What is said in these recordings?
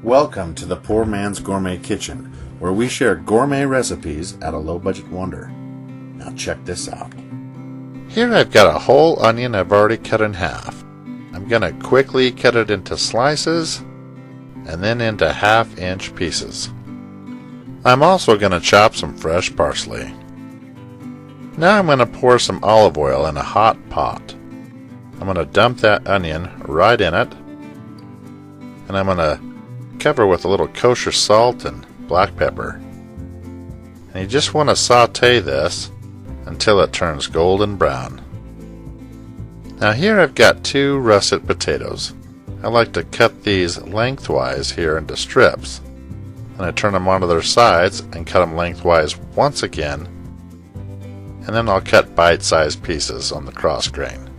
Welcome to the Poor Man's Gourmet Kitchen, where we share gourmet recipes at a low-budget wonder. Now check this out. Here I've got a whole onion I've already cut in half. I'm going to quickly cut it into slices and then into half-inch pieces. I'm also going to chop some fresh parsley. Now I'm going to pour some olive oil in a hot pot. I'm going to dump that onion right in it, and I'm going to cover with a little kosher salt and black pepper. And you just want to saute this until it turns golden brown. Now here I've got 2 russet potatoes. I like to cut these lengthwise here into strips. And I turn them onto their sides and cut them lengthwise once again. And then I'll cut bite-sized pieces on the cross grain.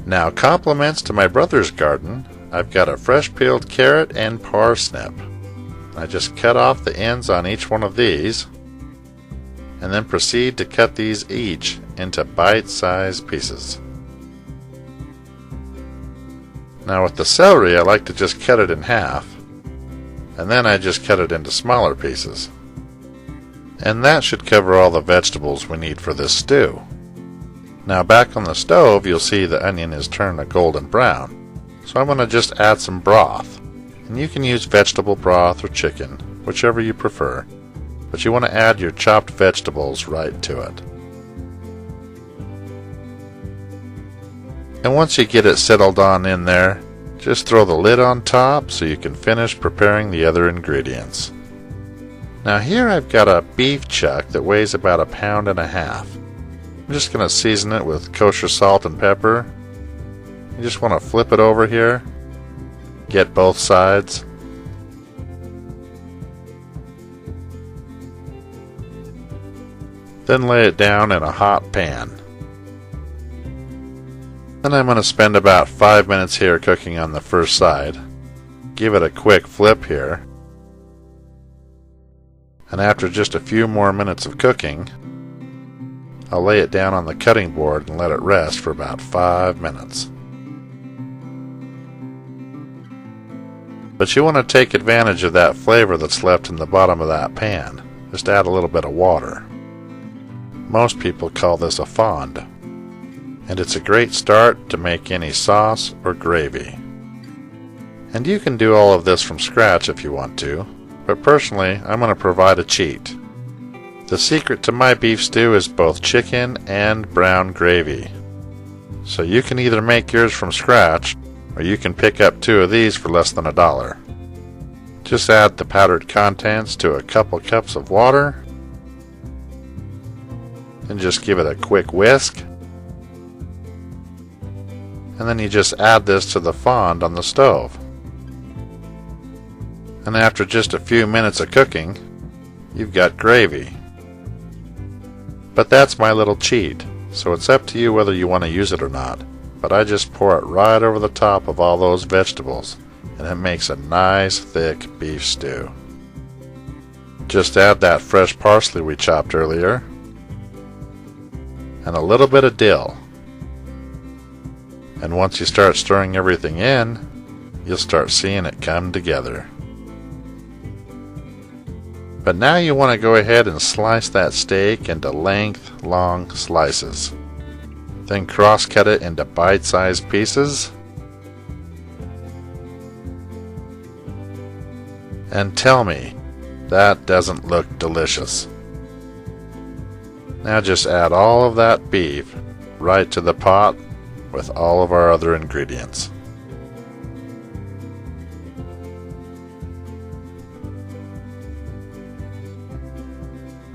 Now, compliments to my brother's garden, I've got a fresh peeled carrot and parsnip. I just cut off the ends on each one of these, and then proceed to cut these each into bite-sized pieces. Now with the celery, I like to just cut it in half, and then I just cut it into smaller pieces. And that should cover all the vegetables we need for this stew. Now back on the stove, you'll see the onion is turned a golden brown. So I'm going to just add some broth. And you can use vegetable broth or chicken, whichever you prefer. But you want to add your chopped vegetables right to it. And once you get it settled on in there, just throw the lid on top so you can finish preparing the other ingredients. Now here I've got a beef chuck that weighs about 1.5 pounds. I'm just going to season it with kosher salt and pepper. You just want to flip it over here, get both sides. Then lay it down in a hot pan. Then I'm going to spend about 5 minutes here cooking on the first side. Give it a quick flip here. And after just a few more minutes of cooking, I'll lay it down on the cutting board and let it rest for about 5 minutes. But you want to take advantage of that flavor that's left in the bottom of that pan. Just add a little bit of water. Most people call this a fond. And it's a great start to make any sauce or gravy. And you can do all of this from scratch if you want to, but personally I'm going to provide a cheat. The secret to my beef stew is both chicken and brown gravy. So you can either make yours from scratch, or you can pick up 2 of these for less than $1. Just add the powdered contents to a couple cups of water, and just give it a quick whisk. And then you just add this to the fond on the stove. And after just a few minutes of cooking, you've got gravy. But that's my little cheat, so it's up to you whether you want to use it or not. But I just pour it right over the top of all those vegetables, and it makes a nice thick beef stew. Just add that fresh parsley we chopped earlier, and a little bit of dill. And once you start stirring everything in, you'll start seeing it come together. But now you want to go ahead and slice that steak into long slices. Then cross-cut it into bite-sized pieces. And tell me, that doesn't look delicious. Now just add all of that beef right to the pot with all of our other ingredients.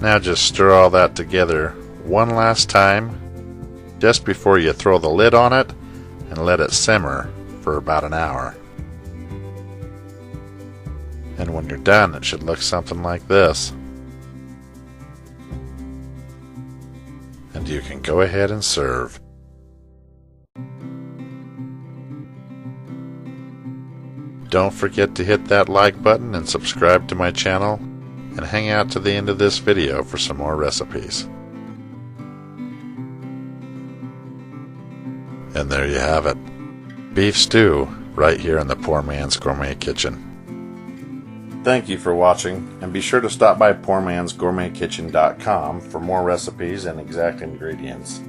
Now just stir all that together one last time just before you throw the lid on it and let it simmer for about an hour. And when you're done, it should look something like this. And you can go ahead and serve. Don't forget to hit that like button and subscribe to my channel, and hang out to the end of this video for some more recipes. And there you have it. Beef stew right here in the Poor Man's Gourmet Kitchen. Thank you for watching, and be sure to stop by PoorMansGourmetKitchen.com for more recipes and exact ingredients.